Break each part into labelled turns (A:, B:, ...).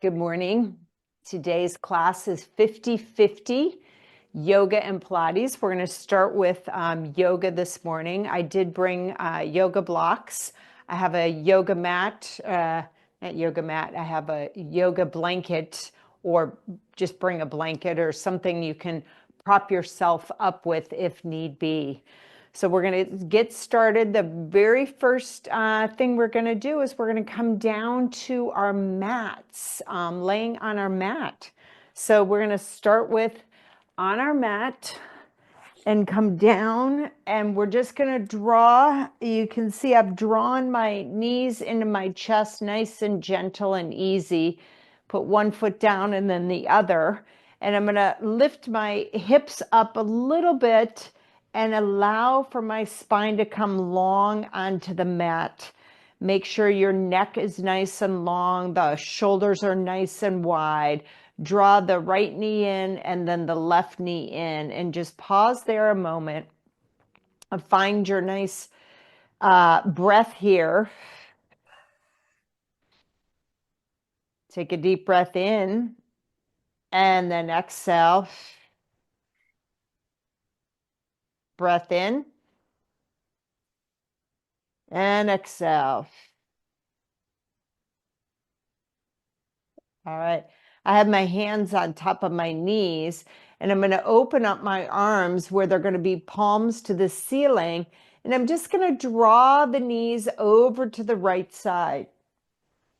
A: Good morning. Today's class is 50-50 yoga and Pilates. We're going to start with yoga this morning. I did bring yoga blocks. I have a yoga mat, not yoga mat, I have a yoga blanket, or just bring a blanket or something you can prop yourself up with if need be. So we're going to get started. The very first thing we're going to do is we're going to come down to our mats, laying on our mat. So we're going to start with on our mat and come down, and we're just going to draw. You can see I've drawn my knees into my chest, nice and gentle and easy. Put one foot down and then the other. And I'm going to lift my hips up a little bit and allow for my spine to come long onto the mat. Make sure your neck is nice and long, the shoulders are nice and wide. Draw the right knee in and then the left knee in, and just pause there a moment. Find your nice breath here. Take a deep breath in and then exhale. Breath in and exhale. All right. I have my hands on top of my knees, and I'm going to open up my arms where they're going to be palms to the ceiling. And I'm just going to draw the knees over to the right side.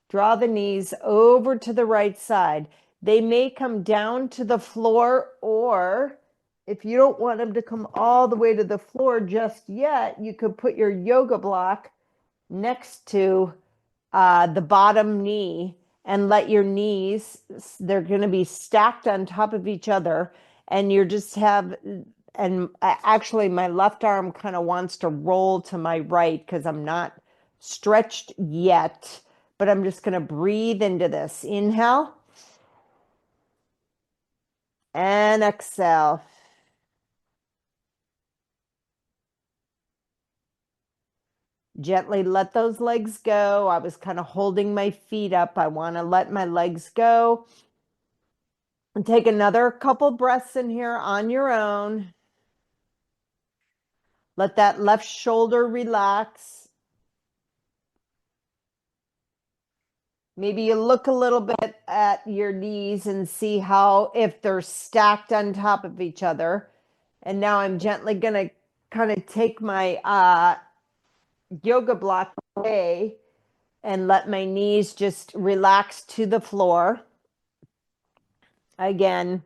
A: Draw the knees over to the right side. They may come down to the floor, or if you don't want them to come all the way to the floor just yet, you could put your yoga block next to the bottom knee and let your knees, they're going to be stacked on top of each other, and you're just have, and actually my left arm kind of wants to roll to my right because I'm not stretched yet, but I'm just going to breathe into this. Inhale and exhale. Gently let those legs go. I was kind of holding my feet up. I want to let my legs go. And take another couple breaths in here on your own. Let that left shoulder relax. Maybe you look a little bit at your knees and see how, if they're stacked on top of each other. And now I'm gently going to kind of take my yoga block away and let my knees just relax to the floor. Again,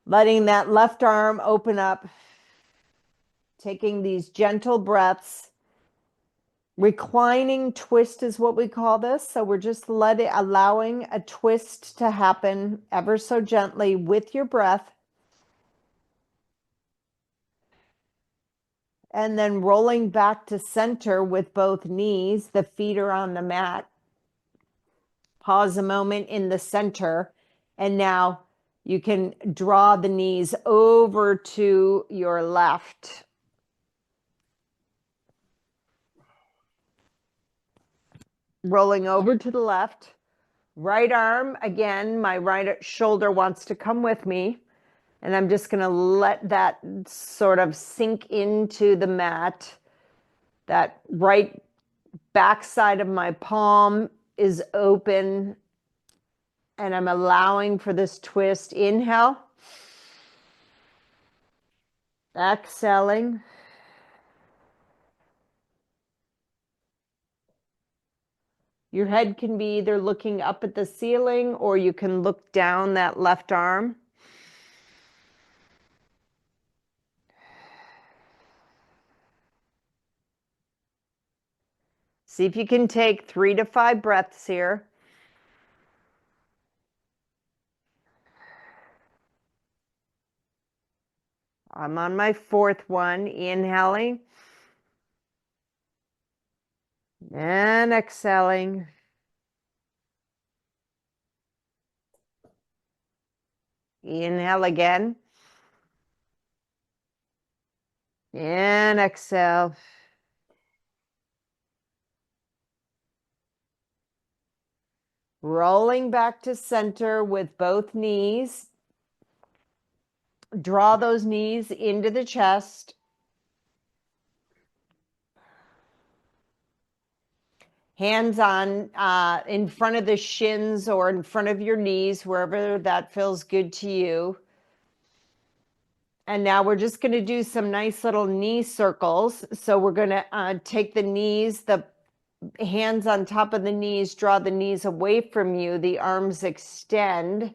A: letting that left arm open up, taking these gentle breaths. Reclining twist is what we call this. So we're just allowing a twist to happen ever so gently with your breath. And then rolling back to center with both knees. The feet are on the mat. Pause a moment in the center. And now you can draw the knees over to your left. Rolling over to the left. Right arm, again, my right shoulder wants to come with me. And I'm just going to let that sort of sink into the mat. That right back side of my palm is open. And I'm allowing for this twist. Inhale. Exhaling. Your head can be either looking up at the ceiling, or you can look down that left arm. See if you can take 3 to 5 breaths here. I'm on my 4th one. Inhaling and exhaling. Inhale again. And exhale. Rolling back to center with both knees. Draw those knees into the chest. Hands on in front of the shins or in front of your knees, wherever that feels good to you. And now we're just going to do some nice little knee circles. So we're going to take the knees, the hands on top of the knees, draw the knees away from you. The arms extend.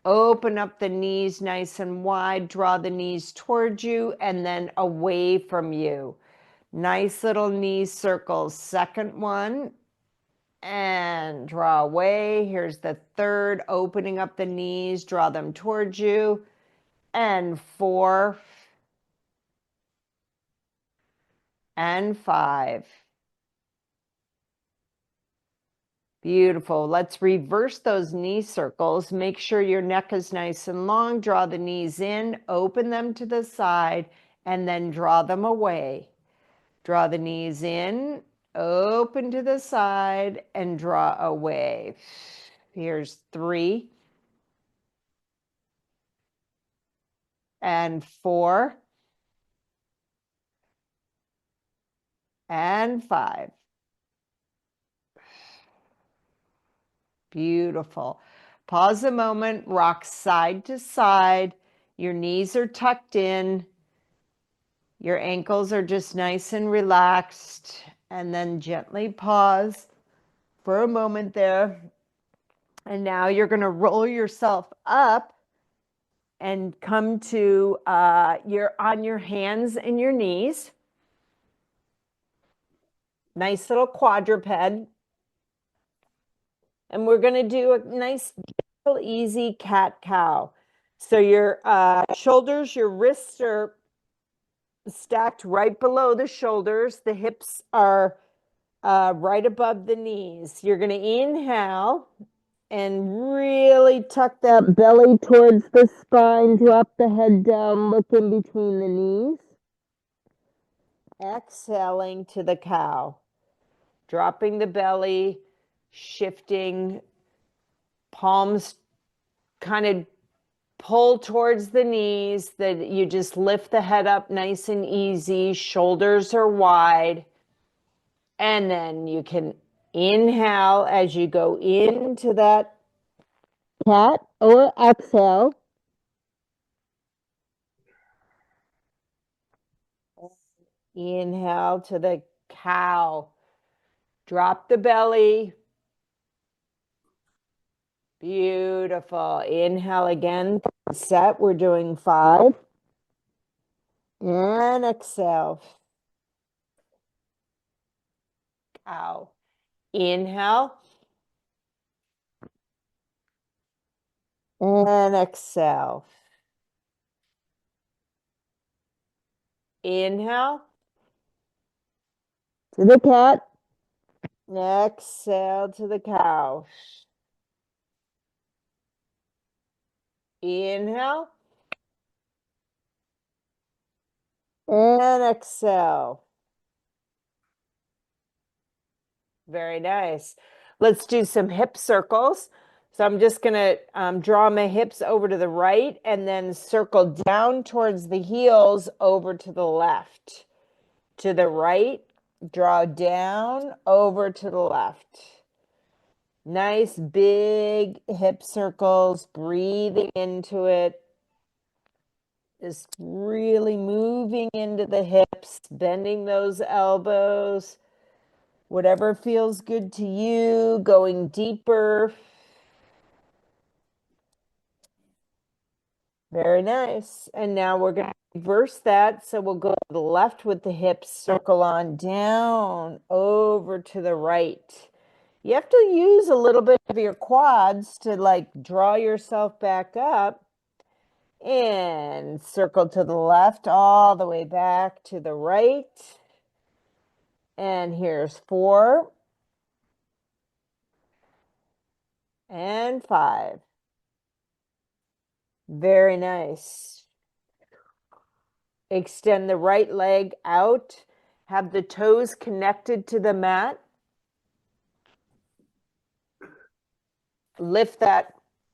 A: Open up the knees nice and wide. Draw the knees towards you and then away from you. Nice little knee circles. Second one. And draw away. Here's the third. Opening up the knees. Draw them towards you. And 4. And 5. Beautiful. Let's reverse those knee circles. Make sure your neck is nice and long. Draw the knees in, open them to the side, and then draw them away. Draw the knees in, open to the side, and draw away. Here's 3. And 4. And 5. Beautiful. Pause a moment, rock side to side. Your knees are tucked in. Your ankles are just nice and relaxed. And then gently pause for a moment there. And now you're going to roll yourself up and come to you're on your hands and your knees. Nice little quadruped. And we're going to do a nice, gentle, easy cat-cow. So your shoulders, your wrists are stacked right below the shoulders. The hips are right above the knees. You're going to inhale and really tuck that belly towards the spine. Drop the head down, look in between the knees. Exhaling to the cow. Dropping the belly, shifting, palms kind of pull towards the knees, that you just lift the head up nice and easy. Shoulders are wide. And then you can inhale as you go into that cat, or exhale. Inhale to the cow. Drop the belly. Beautiful. Inhale again. Set. We're doing 5. And exhale. Cow. Inhale. And exhale. Inhale to the cat. Exhale to the cow. Inhale. And exhale. Very nice. Let's do some hip circles. So I'm just going to draw my hips over to the right and then circle down towards the heels over to the left. To the right, draw down over to the left. Nice big hip circles, breathing into it. Just really moving into the hips, bending those elbows. Whatever feels good to you, going deeper. Very nice. And now we're going to reverse that. So we'll go to the left with the hips, circle on down, over to the right. You have to use a little bit of your quads to like draw yourself back up. And circle to the left, all the way back to the right. And here's 4. And 5. Very nice. Extend the right leg out. Have the toes connected to the mat. Lift that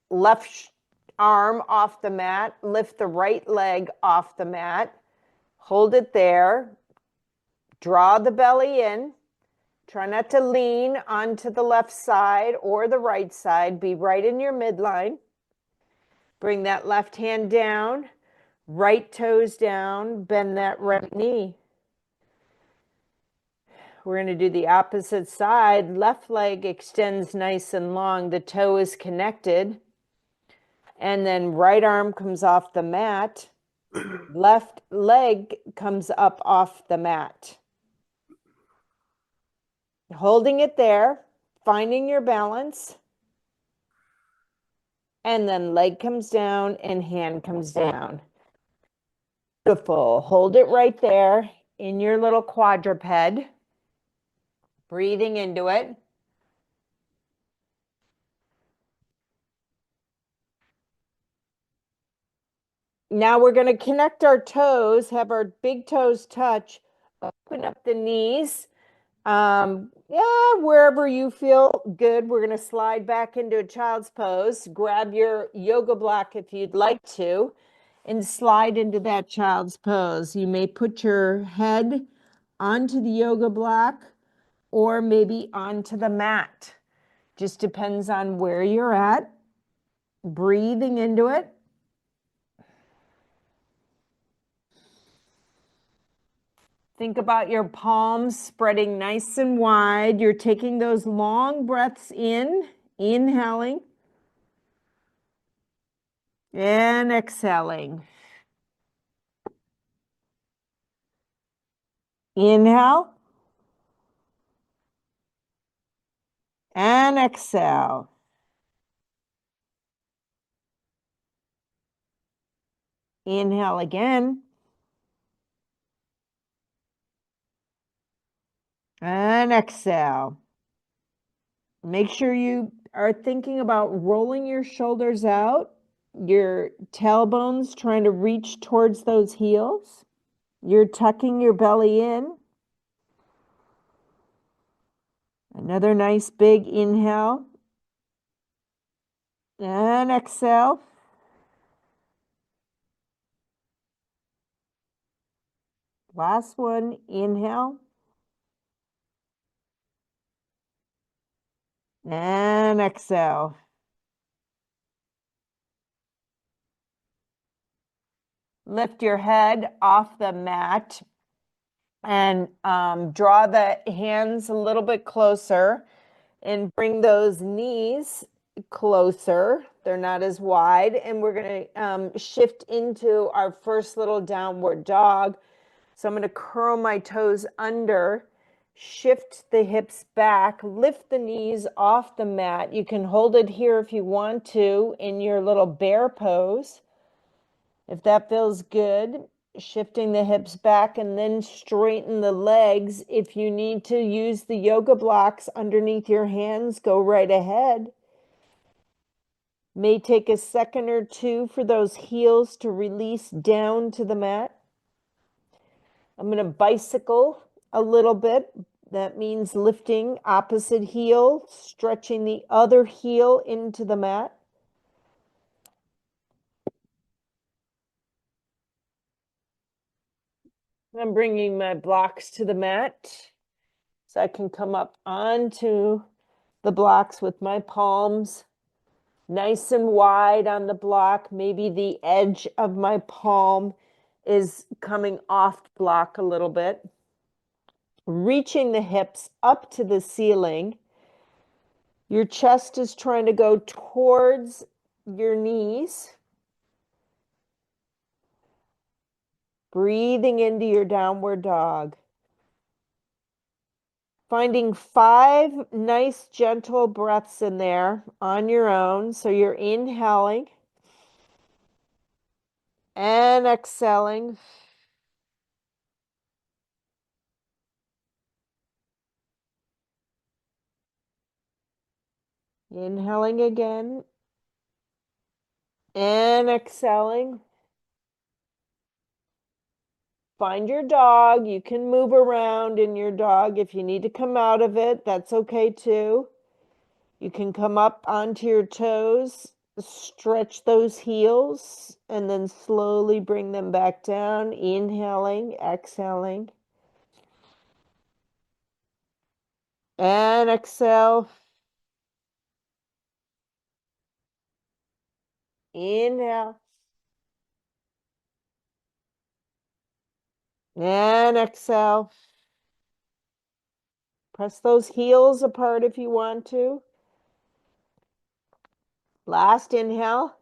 A: left arm off the mat. Lift the right leg off the mat. Hold it there. Draw the belly in. Try not to lean onto the left side or the right side. Be right in your midline. Bring that left hand down. Right toes down. Bend that right knee. We're going to do the opposite side. Left leg extends nice and long. The toe is connected. And then right arm comes off the mat. Left leg comes up off the mat. Holding it there, finding your balance. And then leg comes down and hand comes down. Beautiful. Hold it right there in your little quadruped. Breathing into it. Now we're going to connect our toes, have our big toes touch, open up the knees. Yeah, wherever you feel good, we're going to slide back into a child's pose. Grab your yoga block if you'd like to, and slide into that child's pose. You may put your head onto the yoga block or maybe onto the mat. Just depends on where you're at. Breathing into it. Think about your palms spreading nice and wide. You're taking those long breaths in, inhaling, and exhaling. Inhale and exhale. Inhale again and exhale. Make sure you are thinking about rolling your shoulders out, your tailbones trying to reach towards those heels. You're tucking your belly in. Another nice big inhale and exhale. Last one, inhale and exhale. Lift your head off the mat and draw the hands a little bit closer and bring those knees closer. They're not as wide. And we're going to shift into our first little downward dog. So I'm going to curl my toes under, shift the hips back, lift the knees off the mat. You can hold it here if you want to in your little bear pose. If that feels good, shifting the hips back and then straighten the legs. If you need to use the yoga blocks underneath your hands, go right ahead. May take a second or two for those heels to release down to the mat. I'm going to bicycle a little bit. That means lifting opposite heel, stretching the other heel into the mat. I'm bringing my blocks to the mat so I can come up onto the blocks with my palms nice and wide on the block. Maybe the edge of my palm is coming off the block a little bit. Reaching the hips up to the ceiling. Your chest is trying to go towards your knees. Breathing into your downward dog. Finding 5 nice, gentle breaths in there on your own. So you're inhaling and exhaling. Inhaling again and exhaling. Find your dog. You can move around in your dog. If you need to come out of it, that's okay too. You can come up onto your toes, stretch those heels, and then slowly bring them back down, inhaling, exhaling. And exhale. Inhale. And exhale. Press those heels apart if you want to. Last inhale.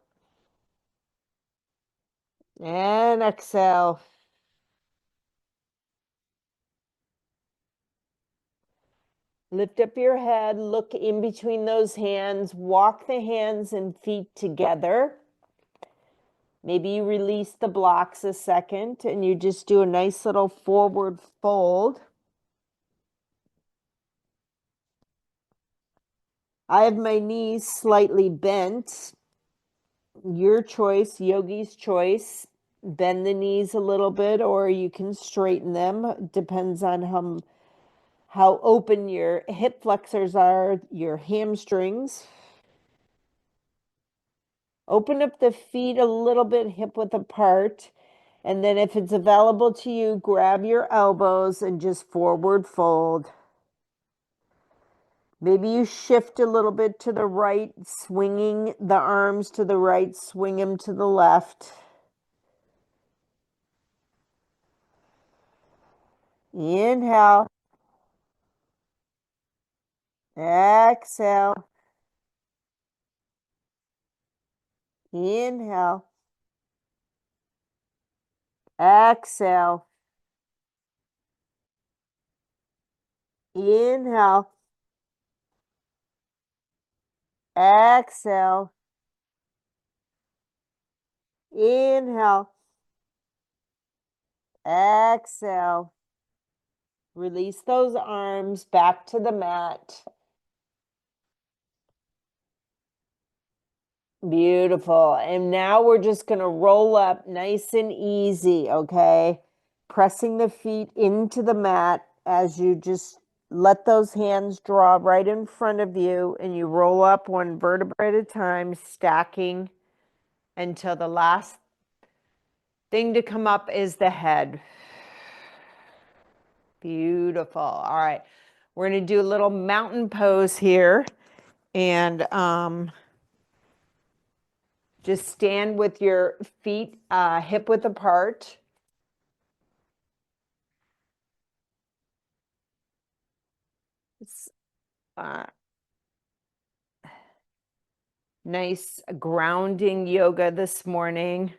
A: And exhale. Lift up your head, look in between those hands, walk the hands and feet together. Maybe you release the blocks a second and you just do a nice little forward fold. I have my knees slightly bent. Your choice, yogi's choice. Bend the knees a little bit or you can straighten them. Depends on how open your hip flexors are, your hamstrings. Open up the feet a little bit hip width apart. And then if it's available to you, grab your elbows and just forward fold. Maybe you shift a little bit to the right, swinging the arms to the right, swing them to the left. Inhale. Exhale. Inhale. Exhale. Inhale. Exhale. Inhale. Exhale. Release those arms back to the mat. Beautiful. And now we're just going to roll up nice and easy, okay? Pressing the feet into the mat as you just let those hands draw right in front of you and you roll up one vertebra at a time, stacking until the last thing to come up is the head. Beautiful. All right. We're going to do a little mountain pose here. And just stand with your feet hip width apart. It's nice grounding yoga this morning,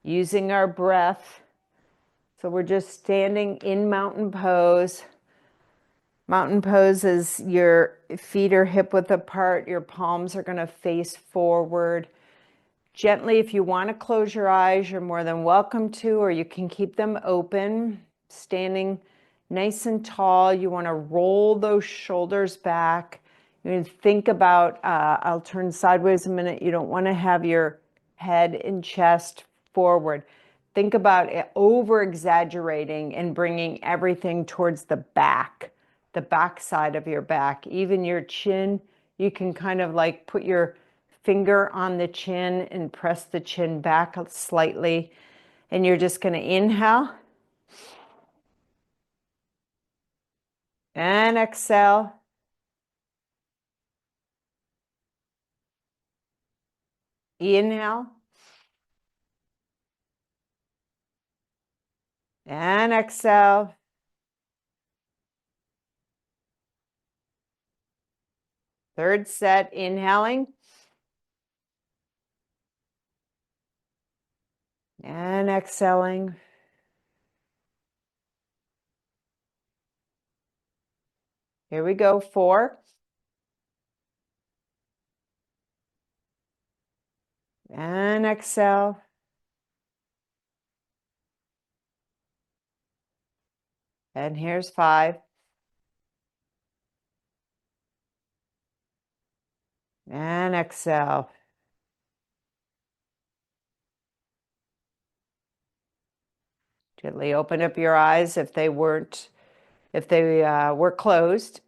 A: using our breath. So we're just standing in mountain pose. Mountain pose is your feet are hip width apart. Your palms are going to face forward. Gently, if you want to close your eyes, you're more than welcome to, or you can keep them open. Standing nice and tall. You want to roll those shoulders back. You want to think about, I'll turn sideways a minute. You don't want to have your head and chest forward. Think about it, over exaggerating and bringing everything towards the back side of your back. Even your chin, you can kind of like put your finger on the chin and press the chin back slightly. And you're just going to inhale and exhale. Inhale and exhale. Third set, inhaling and exhaling. Here we go. 4 and exhale. And here's 5 and exhale. Gently open up your eyes if they were closed.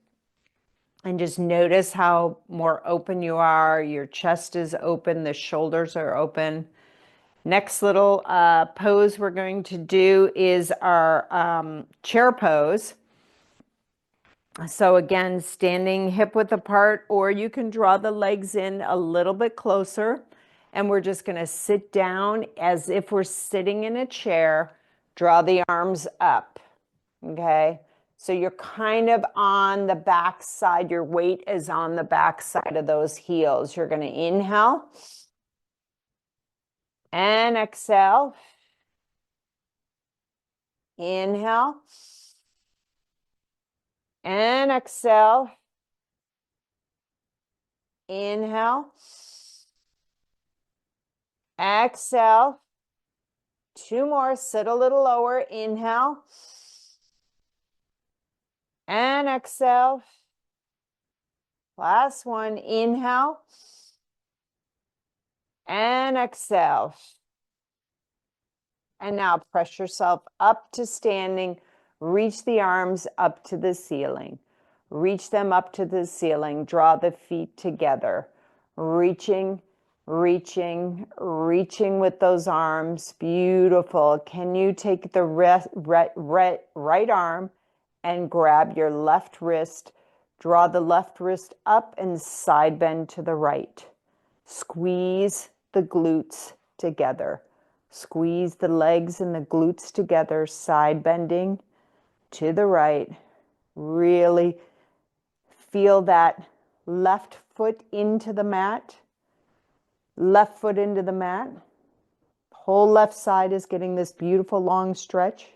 A: And just notice how more open you are. Your chest is open, the shoulders are open. Next little pose we're going to do is our chair pose. So again, standing hip width apart, or you can draw the legs in a little bit closer. And we're just going to sit down as if we're sitting in a chair. Draw the arms up. Okay. So you're kind of on the back side. Your weight is on the back side of those heels. You're going to inhale and exhale. Inhale and exhale. Inhale. Exhale. Two more. Sit a little lower. Inhale and exhale. Last one. Inhale and exhale. And now press yourself up to standing. Reach the arms up to the ceiling. Reach them up to the ceiling. Draw the feet together. Reaching, reaching, reaching with those arms. Beautiful. Can you take the right arm and grab your left wrist? Draw the left wrist up and side bend to the right. Squeeze the glutes together. Squeeze the legs and the glutes together, side bending to the right. Really feel that left foot into the mat. Left foot into the mat. Whole left side is getting this beautiful long stretch.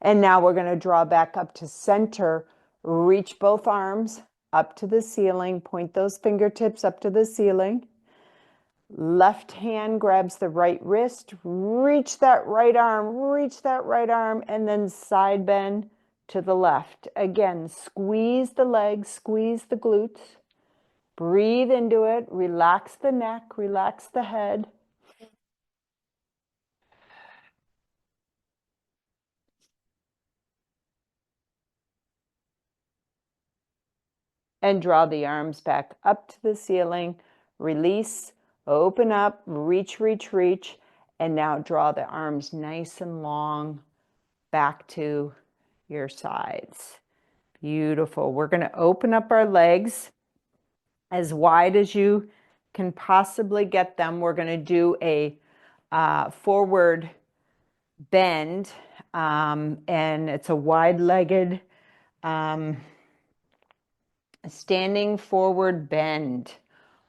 A: And now we're going to draw back up to center. Reach both arms up to the ceiling. Point those fingertips up to the ceiling. Left hand grabs the right wrist, reach that right arm, and then side bend to the left. Again, squeeze the legs, squeeze the glutes. Breathe into it, relax the neck, relax the head. And draw the arms back up to the ceiling. Release, open up, reach, reach, reach. And now draw the arms nice and long back to your sides. Beautiful. We're going to open up our legs as wide as you can possibly get them. We're going to do a forward bend, and it's a wide-legged standing forward bend.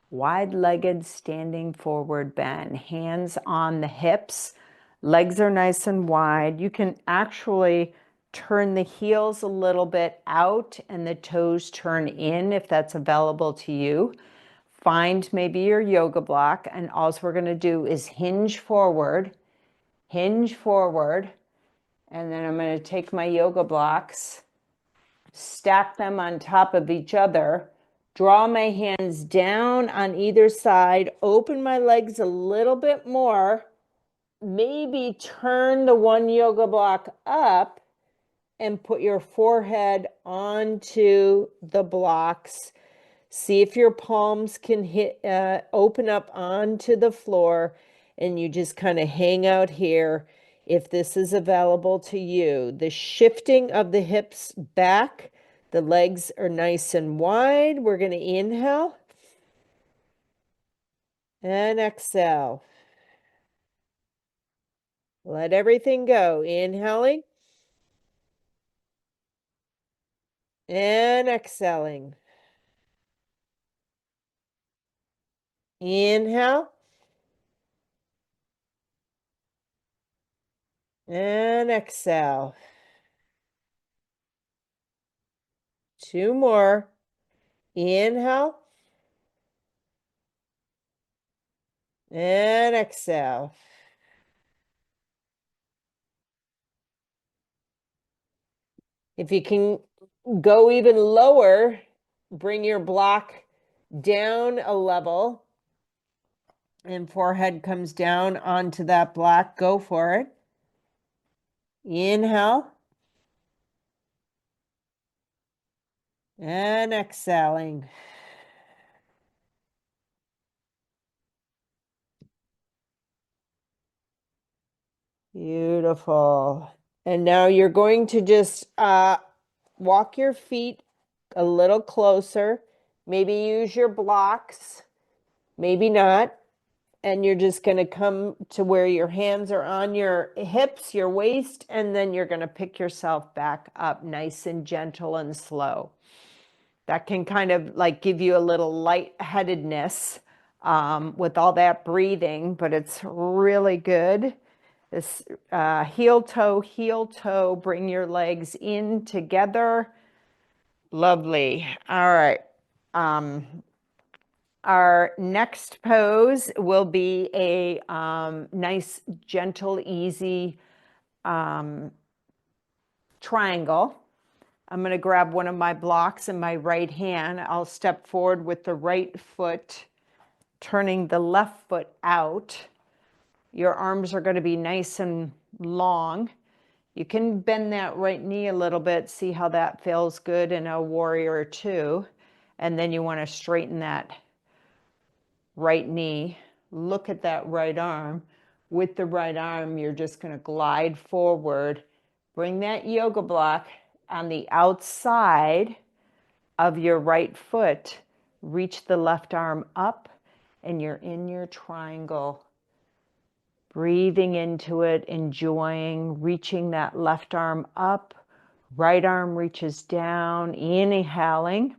A: Wide-legged standing forward bend. Hands on the hips. Legs are nice and wide. You can actually turn the heels a little bit out and the toes turn in if that's available to you. Find maybe your yoga block, and all we're going to do is hinge forward, and then I'm going to take my yoga blocks, stack them on top of each other, draw my hands down on either side, open my legs a little bit more, maybe turn the one yoga block up and put your forehead onto the blocks. See if your palms can open up onto the floor, and you just kind of hang out here if this is available to you. The shifting of the hips back, the legs are nice and wide. We're going to inhale and exhale. Let everything go. Inhaling and exhaling. Inhale and exhale. Two more. Inhale and exhale. If you can go even lower, bring your block down a level and forehead comes down onto that block. Go for it. Inhale And exhaling. Beautiful. And now you're going to just walk your feet a little closer. Maybe use your blocks, maybe not. And you're just going to come to where your hands are on your hips, your waist, and then you're going to pick yourself back up nice and gentle and slow. That can kind of like give you a little lightheadedness with all that breathing, but it's really good. This heel toe, bring your legs in together. Lovely. All right. Our next pose will be a nice, gentle, easy triangle. I'm going to grab one of my blocks in my right hand. I'll step forward with the right foot, turning the left foot out. Your arms are going to be nice and long. You can bend that right knee a little bit, see how that feels good in a warrior two. And then you want to straighten that right knee. Look at that right arm. With the right arm, you're just going to glide forward. Bring that yoga block on the outside of your right foot. Reach the left arm up, and you're in your triangle. Breathing into it, enjoying, reaching that left arm up. Right arm reaches down, inhaling,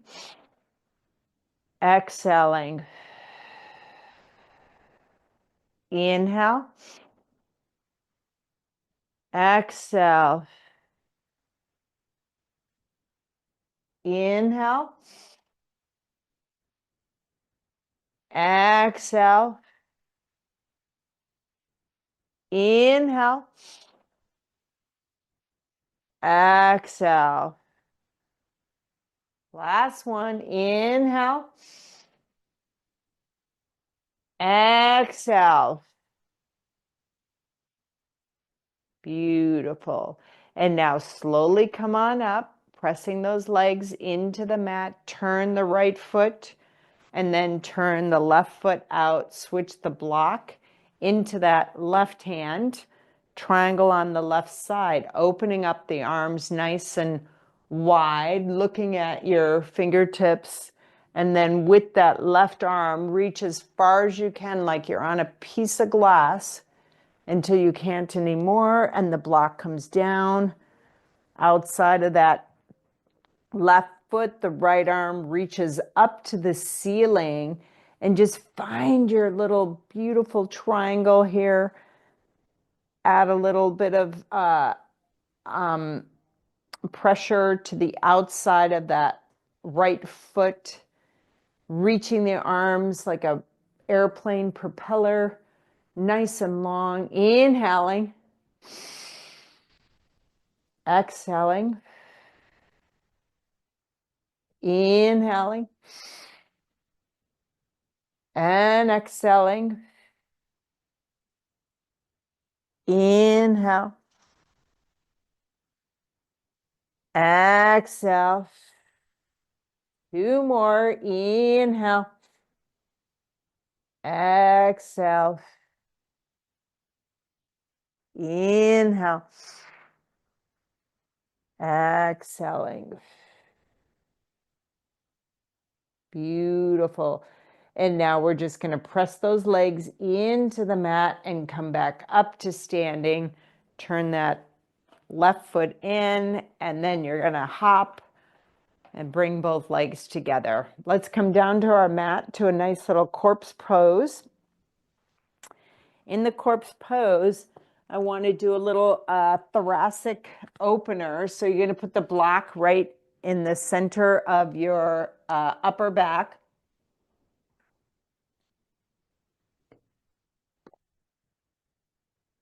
A: exhaling. Inhale, exhale. Inhale, exhale. Inhale, exhale. Last one. Inhale, exhale. Beautiful. And now slowly come on up, pressing those legs into the mat. Turn the right foot and then turn the left foot out. Switch the block into that left hand. Triangle on the left side, opening up the arms nice and wide, looking at your fingertips. And then with that left arm, reach as far as you can, like you're on a piece of glass, until you can't anymore, and the block comes down. Outside of that left foot, the right arm reaches up to the ceiling, and just find your little beautiful triangle here. Add a little bit of pressure to the outside of that right foot, reaching the arms like a airplane propeller, nice and long. Inhaling, exhaling, inhaling, and exhaling. Inhale, exhale. Two more. Inhale, exhale. Inhale, exhaling. Beautiful. And now we're just going to press those legs into the mat and come back up to standing. Turn that left foot in, and then you're going to hop and bring both legs together. Let's come down to our mat to a nice little corpse pose. In the corpse pose, I want to do a little thoracic opener. So you're going to put the block right in the center of your upper back.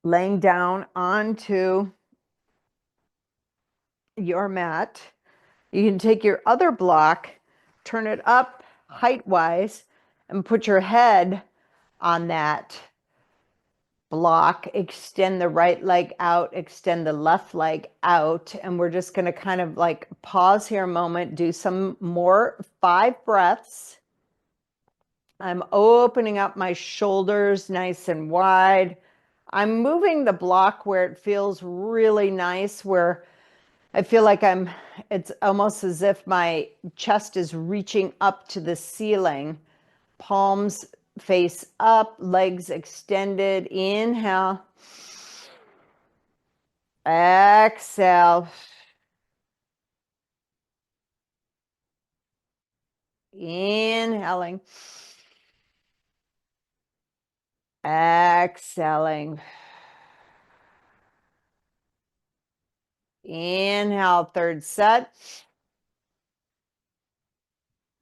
A: Laying down onto your mat. You can take your other block, turn it up height-wise, and put your head on that block, extend the right leg out, extend the left leg out. And we're just going to kind of like pause here a moment, do some more 5 breaths. I'm opening up my shoulders nice and wide. I'm moving the block where it feels really nice, where I feel like it's almost as if my chest is reaching up to the ceiling. Palms face up, legs extended. Inhale. Exhale. Inhaling. Exhaling. Inhale, third set.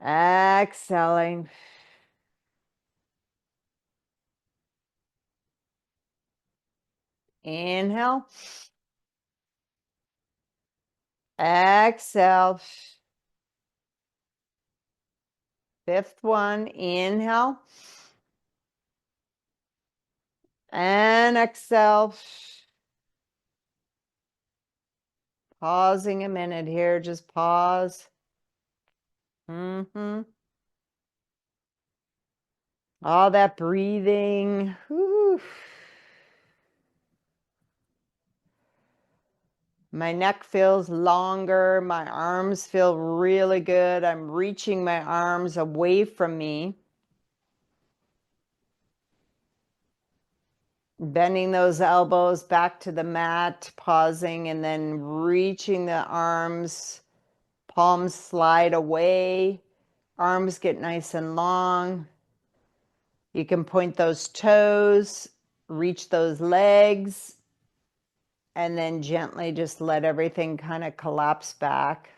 A: Exhaling. Inhale. Exhale. 5th one. Inhale. And exhale. Pausing a minute here. Just pause. All that breathing. Whew. My neck feels longer. My arms feel really good. I'm reaching my arms away from me. Bending those elbows back to the mat, pausing, and then reaching the arms. Palms slide away. Arms get nice and long. You can point those toes, reach those legs, and then gently just let everything kind of collapse back.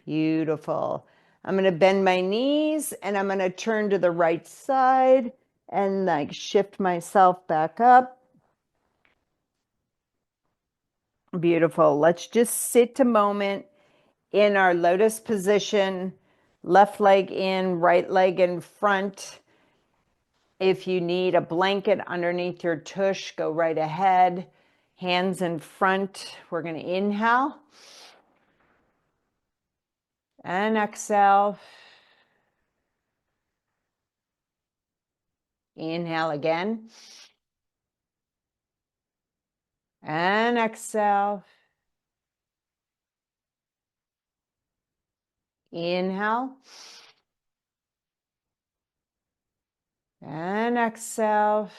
A: Beautiful. I'm going to bend my knees and I'm going to turn to the right side and like shift myself back up. Beautiful. Let's just sit a moment in our lotus position, left leg in, right leg in front. If you need a blanket underneath your tush, go right ahead. Hands in front. We're going to inhale and exhale. Inhale again. And exhale. Inhale. And exhale.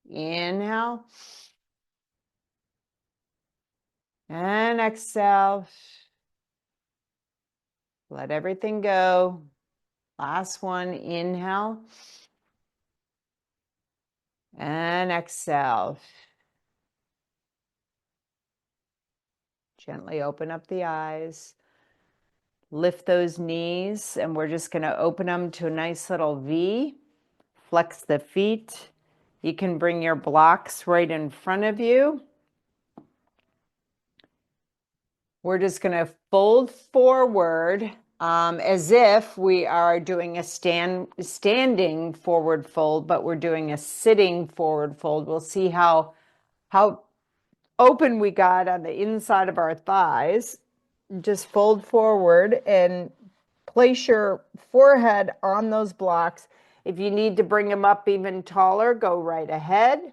A: Inhale. And exhale. Let everything go. Last one. Inhale. And exhale. Gently open up the eyes. Lift those knees, and we're just going to open them to a nice little V. Flex the feet. You can bring your blocks right in front of you. We're just going to fold forward as if we are doing a standing forward fold, but we're doing a sitting forward fold. We'll see how open we got on the inside of our thighs. Just fold forward and place your forehead on those blocks. If you need to bring them up even taller, go right ahead.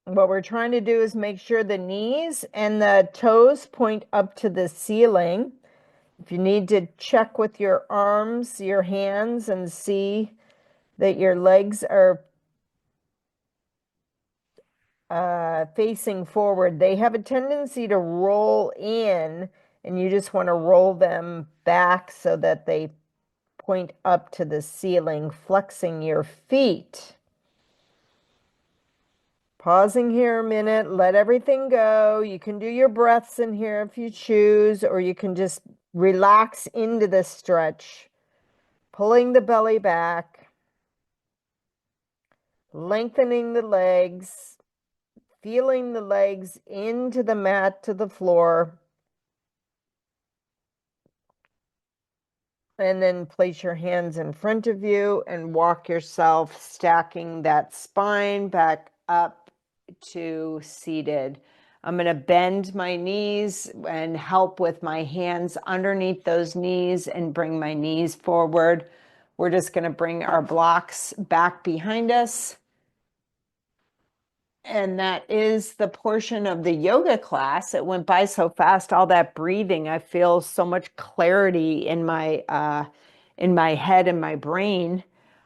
A: What we're trying to do is make sure the knees and the toes point up to the ceiling. If you need to check with your arms, your hands, and see that your legs are facing forward, they have a tendency to roll in, and you just want to roll them back so that they point up to the ceiling, flexing your feet. Pausing here a minute, let everything go. You can do your breaths in here if you choose, or you can just relax into the stretch, pulling the belly back, lengthening the legs, feeling the legs into the mat, to the floor. And then place your hands in front of you and walk yourself, stacking that spine back up to seated. I'm going to bend my knees and help with my hands underneath those knees and bring my knees forward. We're just going to bring our blocks back behind us. And that is the portion of the yoga class. It went by so fast, all that breathing. I feel so much clarity in my head and my brain.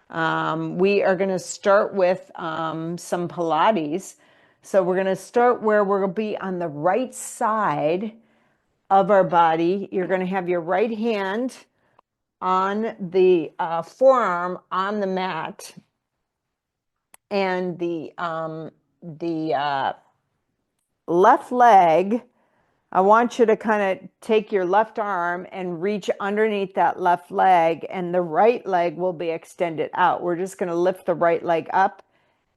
A: We are going to start with some Pilates. So we're going to start where we're going to be on the right side of our body. You're going to have your right hand on the forearm on the mat, and the left leg, I want you to kind of take your left arm and reach underneath that left leg, and the right leg will be extended out. We're just going to lift the right leg up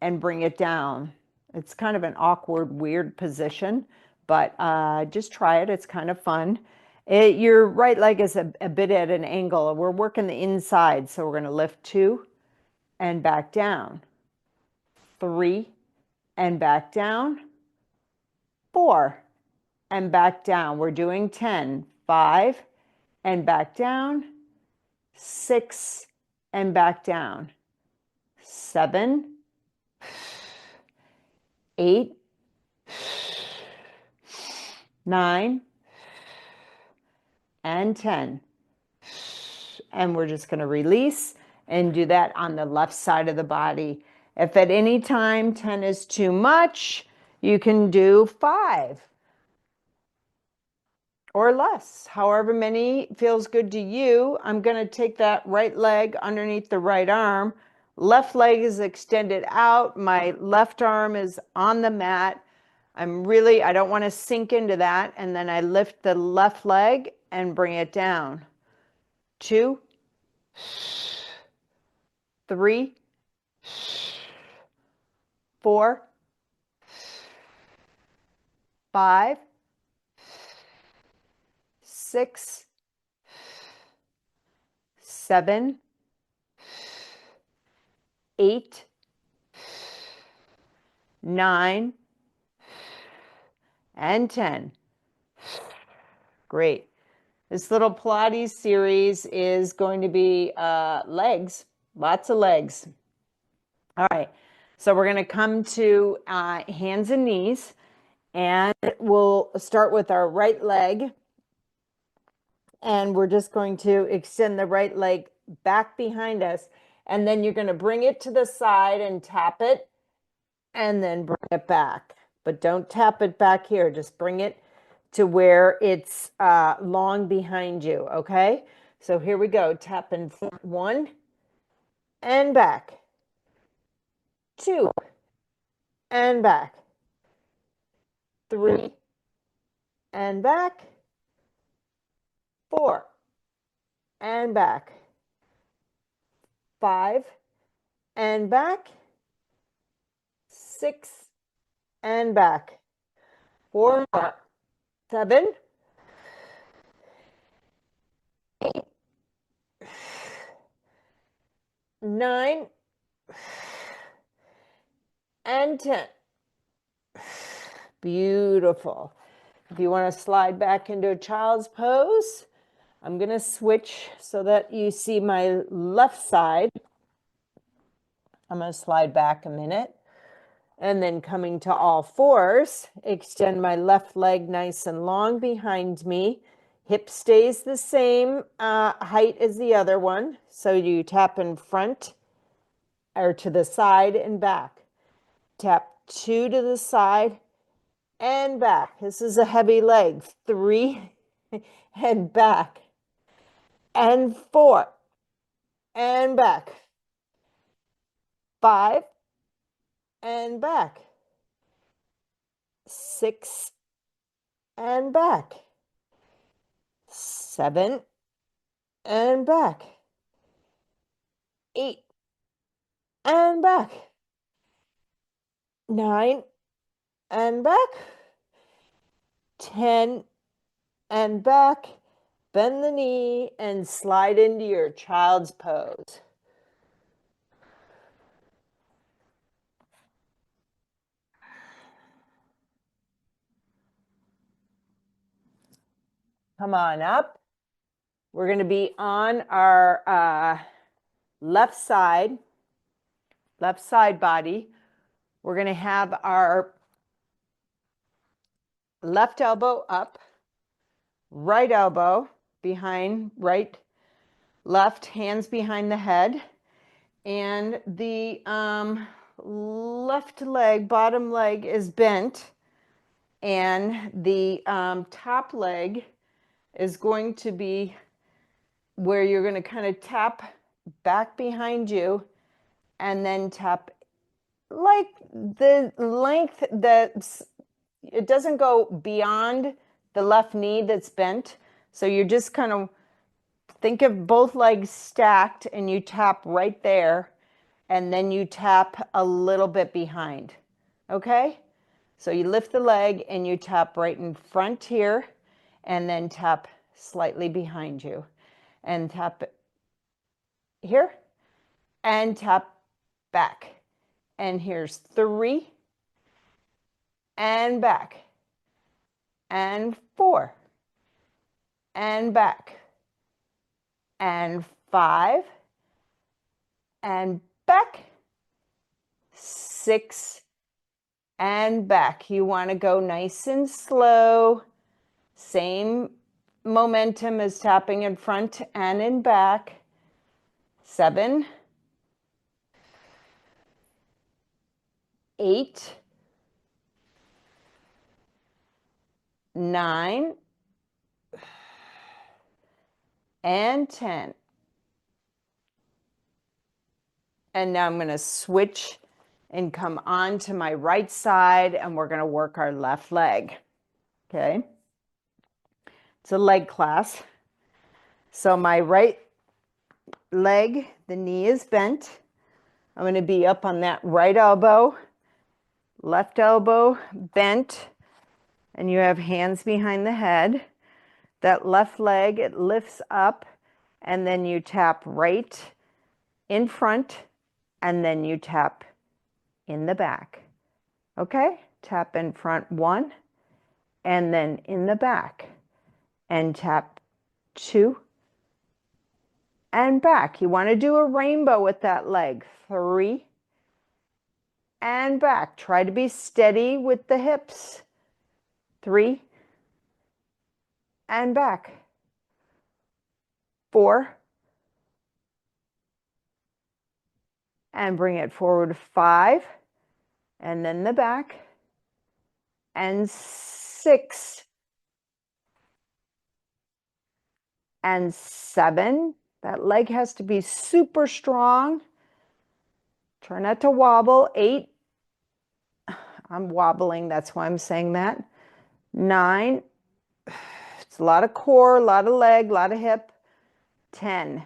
A: and bring it down. It's kind of an awkward, weird position, but just try it. It's kind of fun. Your right leg is a bit at an angle. We're working the inside, so we're going to lift 2 and back down. 3 and back down. 4 and back down. We're doing 10. 5 and back down. 6 and back down. 7, 8, 9, and 10. And we're just going to release and do that on the left side of the body. If at any time 10 is too much, you can do 5 or less, however many feels good to you. I'm going to take that right leg underneath the right arm. Left leg is extended out. My left arm is on the mat. I don't want to sink into that. And then I lift the left leg and bring it down. 2, 3, 4, 5, 6, 7, 8, 9, and 10. Great. This little Pilates series is going to be legs, lots of legs. All right, so we're going to come to hands and knees, and we'll start with our right leg. And we're just going to extend the right leg back behind us. And then you're going to bring it to the side and tap it, and then bring it back. But don't tap it back here. Just bring it to where it's long behind you, okay? So here we go. Tap in front, 1 and back. 2 and back. 3 and back. 4 and back. 5 and back. 6 and back. 4 more. 7, 8, 9, and 10. Beautiful. If you want to slide back into a child's pose, I'm going to switch so that you see my left side. I'm going to slide back a minute. And then coming to all fours, extend my left leg nice and long behind me. Hip stays the same height as the other one. So you tap in front or to the side and back. Tap 2 to the side and back. This is a heavy leg. 3 and back. And 4 and back. 5 and back. 6 and back. 7 and back. 8 and back. 9 and back. 10 and back. Bend the knee and slide into your child's pose. Come on up. We're going to be on our left side body. We're going to have our left elbow up, right elbow behind, right, left, hands behind the head. And the left leg, bottom leg is bent. And the top leg is going to be where you're going to kind of tap back behind you and then tap like the length that's, it doesn't go beyond the left knee that's bent. So you're just kind of think of both legs stacked and you tap right there and then you tap a little bit behind. Okay? So you lift the leg and you tap right in front here and then tap slightly behind you and tap here and tap back. And here's 3 and back and 4 and back and 5 and back, 6 and back. You want to go nice and slow. Same momentum as tapping in front and in back. 7, 8, 9, and 10. And now I'm going to switch and come on to my right side and we're going to work our left leg. Okay. It's a leg class. So my right leg, the knee is bent. I'm going to be up on that right elbow, left elbow bent, and you have hands behind the head. That left leg, it lifts up, and then you tap right in front, and then you tap in the back. Okay? Tap in front 1, and then in the back, and tap 2, and back. You want to do a rainbow with that leg. 3, and back. Try to be steady with the hips. 3, and back. 4, and bring it forward. 5, and then the back. And 6, and 7. That leg has to be super strong. Try not to wobble. 8. I'm wobbling, that's why I'm saying that. 9. It's a lot of core, a lot of leg, a lot of hip. 10.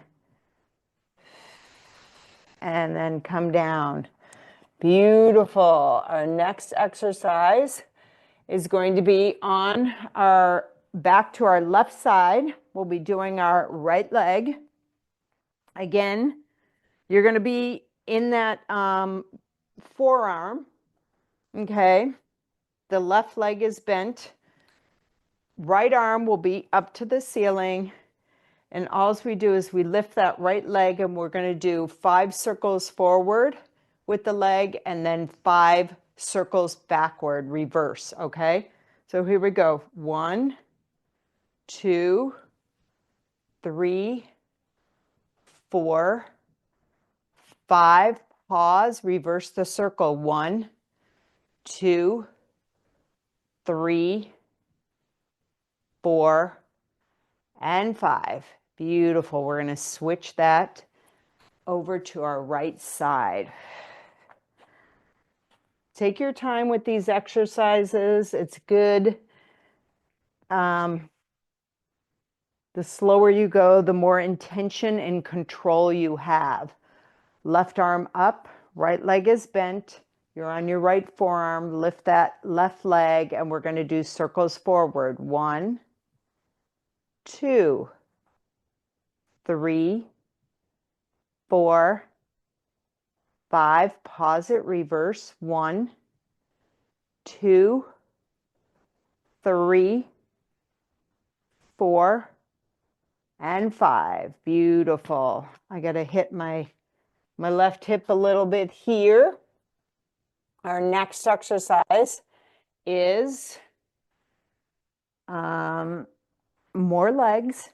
A: And then come down. Beautiful. Our next exercise is going to be on our back to our left side. We'll be doing our right leg. Again, you're going to be in that forearm. Okay. The left leg is bent. Right arm will be up to the ceiling. And all we do is we lift that right leg and we're going to do 5 circles forward with the leg and then 5 circles backward, reverse. Okay. So here we go. 1, 2, 3, 4, 5. Pause, reverse the circle. 1, 2, 3, 4, and 5. Beautiful. We're going to switch that over to our right side. Take your time with these exercises. It's good. The slower you go, the more intention and control you have. Left arm up, right leg is bent. You're on your right forearm. Lift that left leg, and we're going to do circles forward. 1, 2, 3, 4, 5. Pause it, reverse. 1, 2, 3, 4, and 5. Beautiful. I got to hit my left hip a little bit here. Our next exercise is more legs.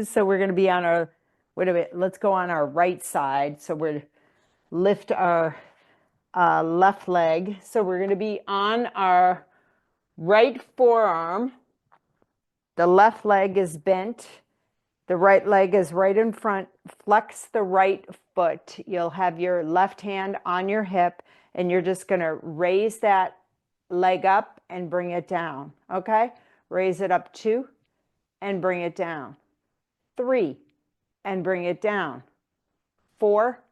A: So we're going to be on our, let's go on our right side. So we're lift our left leg. So we're going to be on our right forearm. The left leg is bent. The right leg is right in front. Flex the right foot. You'll have your left hand on your hip, and you're just going to raise that leg up and bring it down. Okay? Raise it up 2 and bring it down. 3 and bring it down. 4,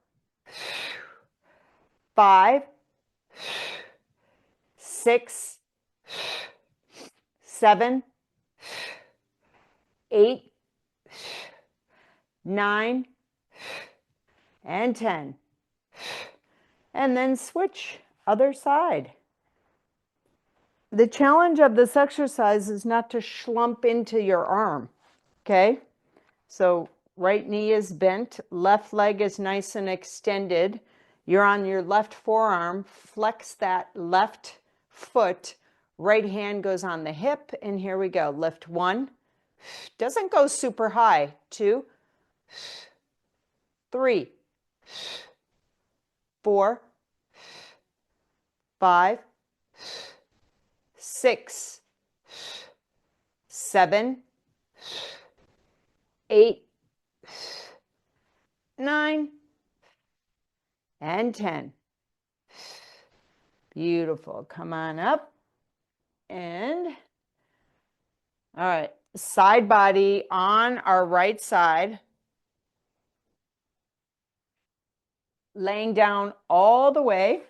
A: 5, 6, 7, 8, 9, and 10. And then switch other side. The challenge of this exercise is not to slump into your arm, okay? So right knee is bent, left leg is nice and extended. You're on your left forearm, flex that left foot, right hand goes on the hip, and here we go. Lift 1, doesn't go super high. 2, 3, 4, 5, 6, 7, 8, 9, and 10. Beautiful. Come on up. And all right, side body on our right side. Laying down all the way.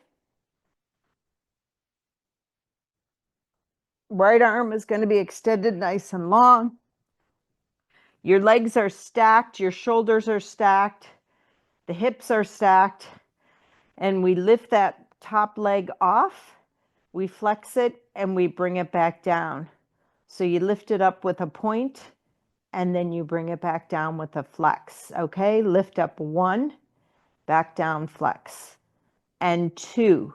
A: Right arm is going to be extended nice and long. Your legs are stacked, your shoulders are stacked, the hips are stacked, and we lift that top leg off, we flex it, and we bring it back down. So you lift it up with a point, and then you bring it back down with a flex, okay? Lift up 1, back down, flex, and 2,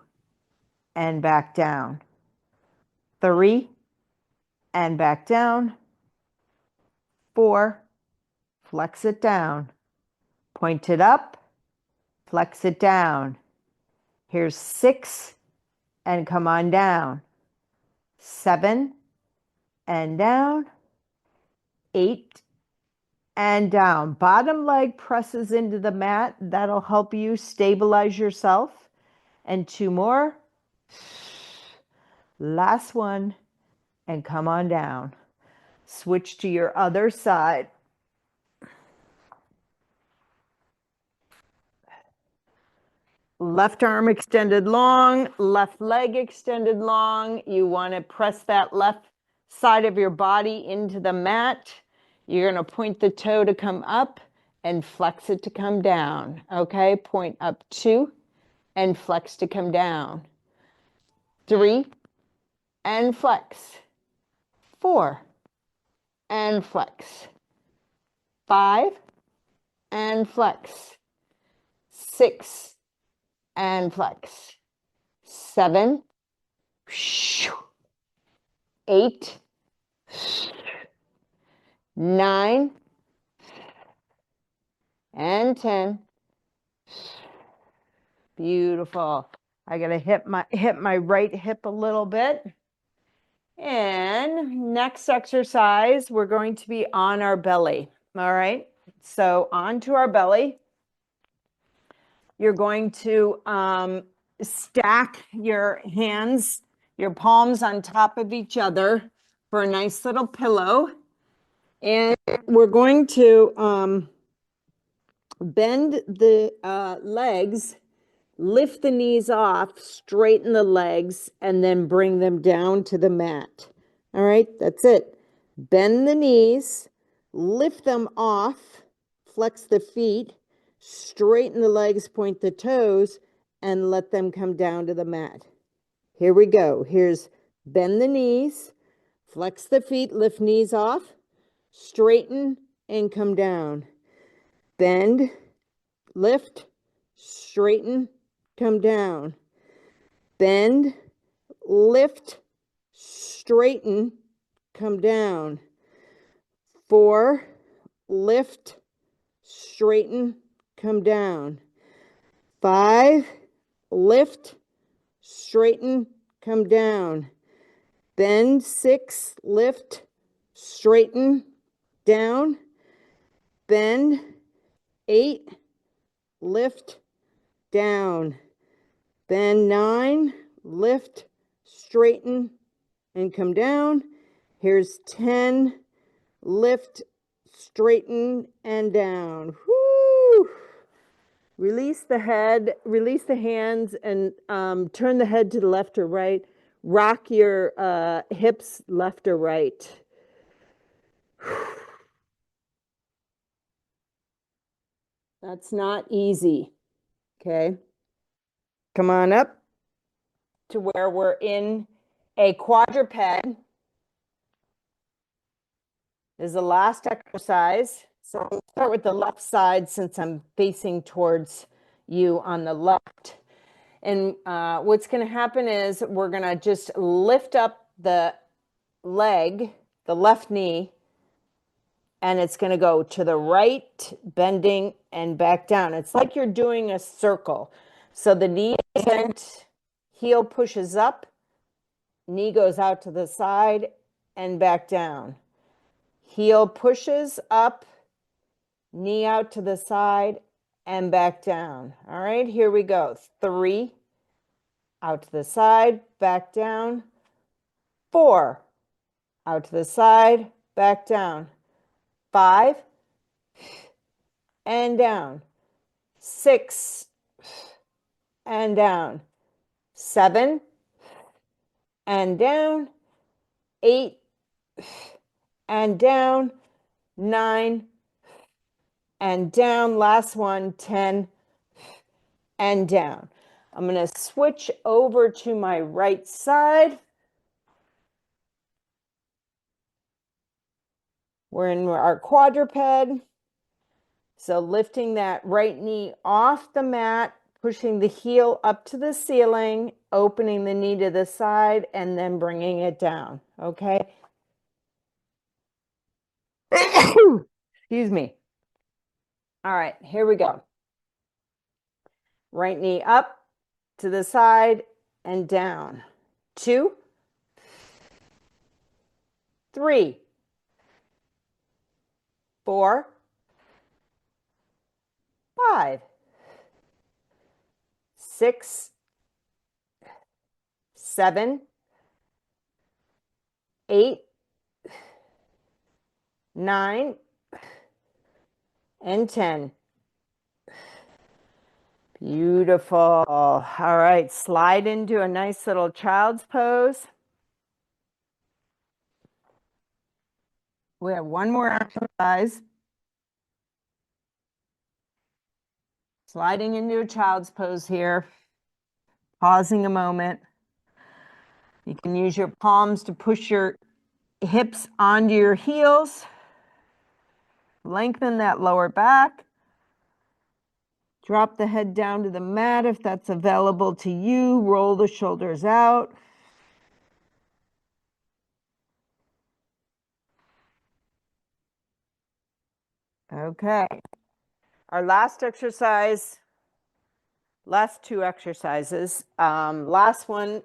A: and back down. 3, and back down. 4, flex it down. Point it up, flex it down. Here's 6, and come on down. 7, and down. 8, and down. Bottom leg presses into the mat. That'll help you stabilize yourself. And 2 more. Last one, and come on down. Switch to your other side. Left arm extended long, left leg extended long. You want to press that left side of your body into the mat. You're going to point the toe to come up and flex it to come down. Okay, point up 2 and flex to come down. 3 and flex. 4 and flex. 5 and flex. 6 and flex. 7, 8, 9, and 10. Beautiful. I gotta hit my right hip a little bit. And next exercise, we're going to be on our belly. All right. So onto our belly. You're going to stack your hands, your palms on top of each other for a nice little pillow. And we're going to bend the legs, lift the knees off, straighten the legs, and then bring them down to the mat. All right, that's it. Bend the knees, lift them off, flex the feet, straighten the legs, point the toes, and let them come down to the mat. Here we go. Here's bend the knees, flex the feet, lift knees off, straighten, and come down. Bend, lift, straighten, come down. Bend, lift, straighten, come down. 4, lift, straighten, come down. 5, lift, straighten, come down. Bend, 6, lift, straighten, down. Bend, 8, lift, down. Bend, 9, lift, straighten, and come down. Here's 10, lift, straighten, and down. Woo! Release the head, release the hands, and turn the head to the left or right. Rock your hips left or right. That's not easy, okay? Come on up to where we're in a quadruped. This is the last exercise. So I'll start with the left side since I'm facing towards you on the left. And what's going to happen is we're going to just lift up the leg, the left knee, and it's going to go to the right, bending, and back down. It's like you're doing a circle. So the knee is bent, heel pushes up, knee goes out to the side and back down. Heel pushes up, knee out to the side and back down. All right, here we go. 3, out to the side, back down. 4, out to the side, back down. 5, and down. 6, and down. 7, and down. 8, and down. 9, and down. Last one, 10, and down. I'm going to switch over to my right side. We're in our quadruped. So lifting that right knee off the mat, pushing the heel up to the ceiling, opening the knee to the side, and then bringing it down, okay? Excuse me. All right, here we go. Right knee up to the side and down. 2, 3, 4, 5, 6, 7, 8, 9, and 10. Beautiful. All right, slide into a nice little child's pose. We have one more exercise. Sliding into a child's pose here. Pausing a moment. You can use your palms to push your hips onto your heels. Lengthen that lower back. Drop the head down to the mat if that's available to you. Roll the shoulders out. Okay. Our last exercise, last 2 exercises. Last one,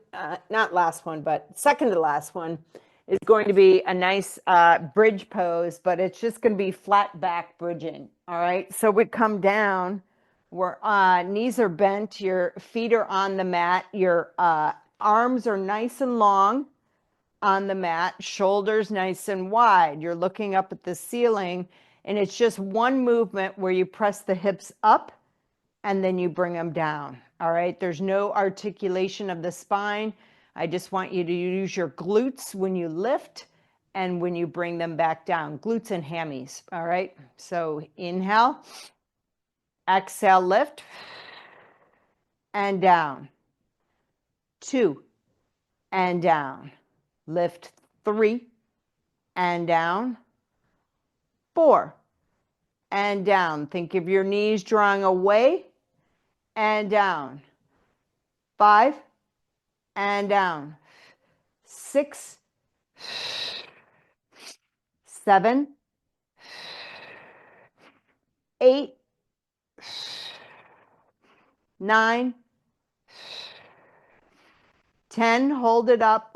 A: not last one, but second to last one is going to be a nice bridge pose, but it's just going to be flat back bridging. All right. So we come down. Where knees are bent, your feet are on the mat, your arms are nice and long on the mat, shoulders nice and wide. You're looking up at the ceiling, and it's just one movement where you press the hips up and then you bring them down. All right, there's no articulation of the spine. I just want you to use your glutes when you lift and when you bring them back down, glutes and hammies. All right. So inhale, exhale, lift, and down. 2, and down. Lift 3, and down. 4, and down. Think of your knees drawing away and down. 5, and down. 6, 7, 8, 9, 10, hold it up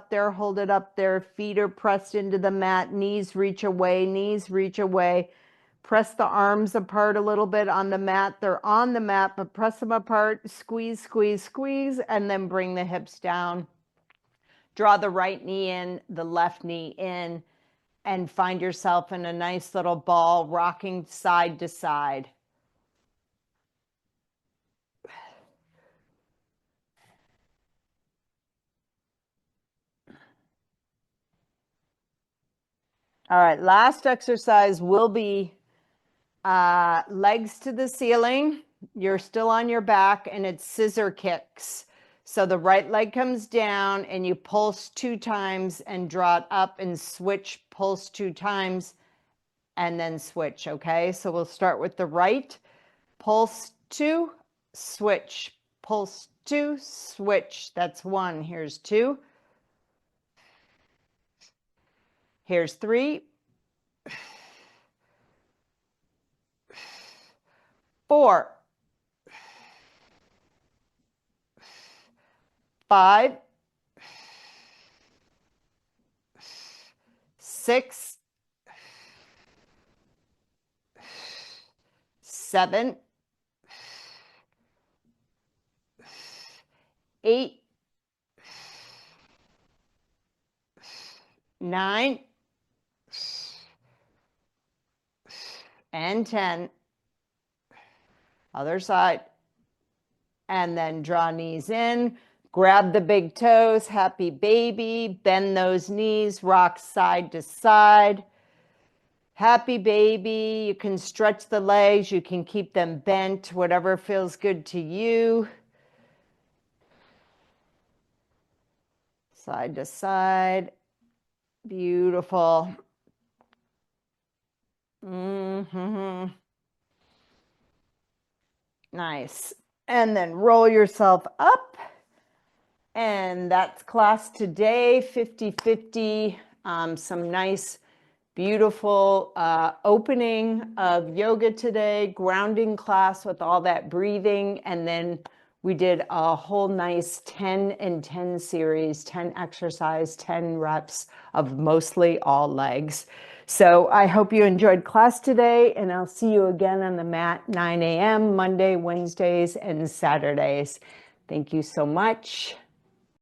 A: there, hold it up there. Feet are pressed into the mat, knees reach away, knees reach away. Press the arms apart a little bit on the mat. They're on the mat, but press them apart, squeeze, squeeze, squeeze, and then bring the hips down. Draw the right knee in, the left knee in, and find yourself in a nice little ball, rocking side to side. All right, last exercise will be legs to the ceiling. You're still on your back, and it's scissor kicks. So the right leg comes down, and you pulse 2 times and draw it up and switch, pulse 2 times, and then switch, okay? So we'll start with the right. Pulse 2, switch. Pulse 2, switch. That's 1. Here's 2. Here's 3. 4. 5. 6. 7. 8. 9. And 10. Other side. And then draw knees in. Grab the big toes, happy baby. Bend those knees, rock side to side. Happy baby. You can stretch the legs. You can keep them bent, whatever feels good to you. Side to side. Beautiful. Nice. And then roll yourself up. And that's class today, 50-50. Some nice, beautiful opening of yoga today, grounding class with all that breathing. And then we did a whole nice 10 and 10 series, 10 exercise, 10 reps of mostly all legs. So I hope you enjoyed class today, and I'll see you again on the mat 9 a.m. Monday, Wednesdays, and Saturdays. Thank you so much.